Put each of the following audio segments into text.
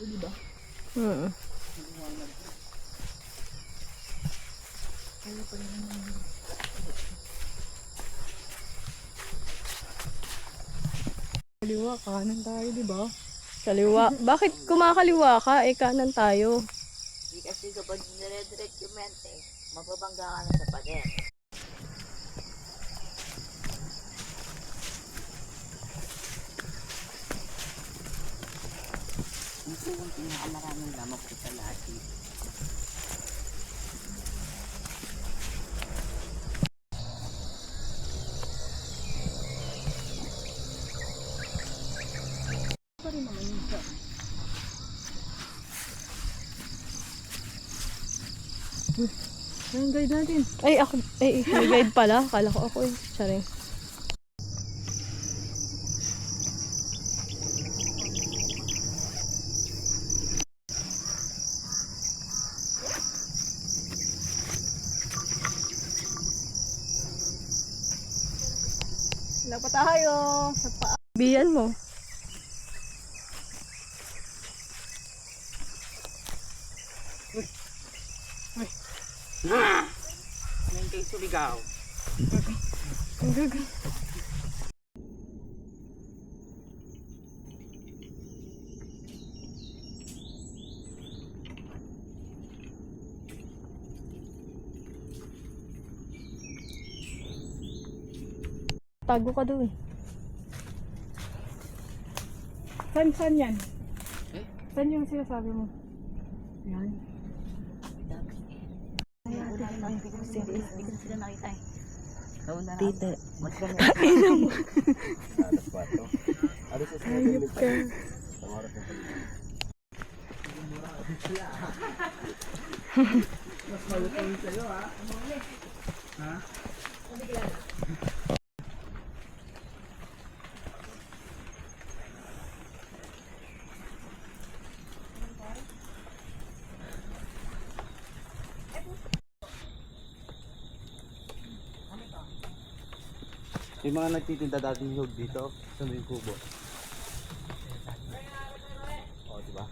Diba? Kaliwa, kanan tayo, di ba? Kaliwa. Bakit kumakaliwa ka? Eh, kanan tayo. Hindi kasi kapag nire-direct yung mente, mababangga ka na sa pader. Ito yung pinakamaraming lamok sa lahat dito. Ang guide natin. Ay, ako. Ay, may guide pala. Kala ko ako eh. Sorry. Wala pa tayo. Sa biyan mo. Ngayon kayo suligaw. Ang gaga. Tago ka doon. Saan yan? Eh? Saan yung sinasabi mo? Yan. Hindi ko sila nakita eh. Kauna na. Tita. Ayop ka. Mas malutong sa'yo ha? Ha? Yung mga nagtitinda dating hug dito, sa may kubo. O, diba?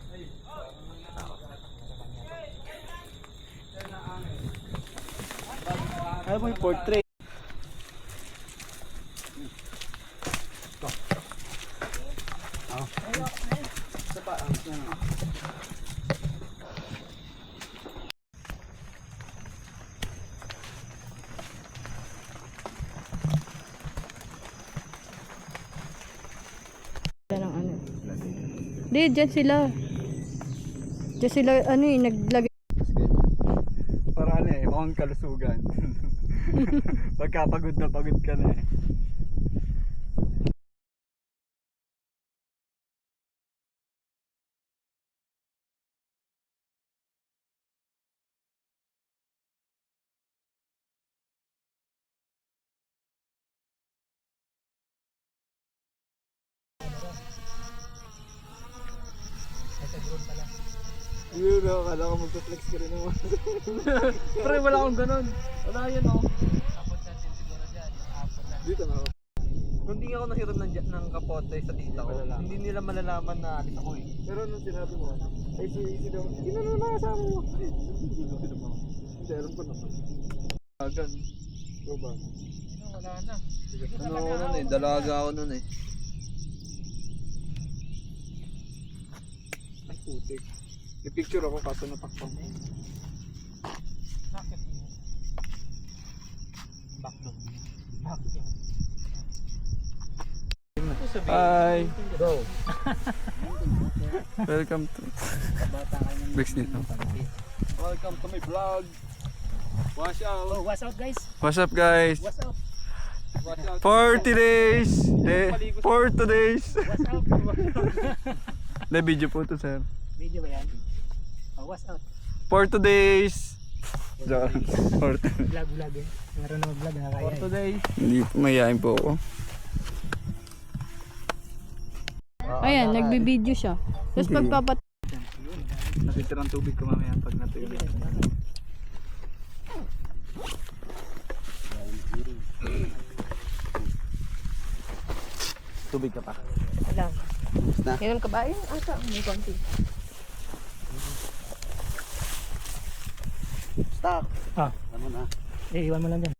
Alam mo yung portrait? Isa pa, Ng ano. Di, dyan sila. Dyan sila, ano eh, naglagay. para ano eh, mukhang kalusugan. Pagkapagod na pagod ka na eh. Yun o, kala ko magpa-flex ka rin naman. Pre, wala akong ganun. Wala yan oh. Dito na ako. Kung di ako nahiram ng kapote sa tita ko, Malalaman. hindi nila malalaman na alis ako eh. Pero nung sinabi mo, ay si daw, hindi na naman kasama mo. Ay, hindi naman. Hindi, alam ko naman. Agan. Ikaw ba? Wala na. Ano ako nun eh, dalaga ako nun eh. Ay, putik. May picture ako kaso natakpan mo. Bakit? Backdoor. Backdoor. Hi! Go! Welcome to Bricks nito. Welcome to my vlog! Wash out! Oh, what's up guys? What's up guys? What's up? Watch out! 40 days! 40 days! What's up? Na video po to sir. Video ba yan? Oh, what's up? 40 days! Joke. 40. Vlog eh. Meron na mag-vlog na kaya. 40 days! Hindi po, mayayain po ako. Ayan, nagbibideo siya. Tapos Hindi. pagpapat... Natitirang tubig ko mamaya pag natira. Tubig ka pa. Alam. Na? Ganun ka ba? Ayun, asa. May konti. Stock. Ah. Ano na? Eh, iwan mo lang dyan.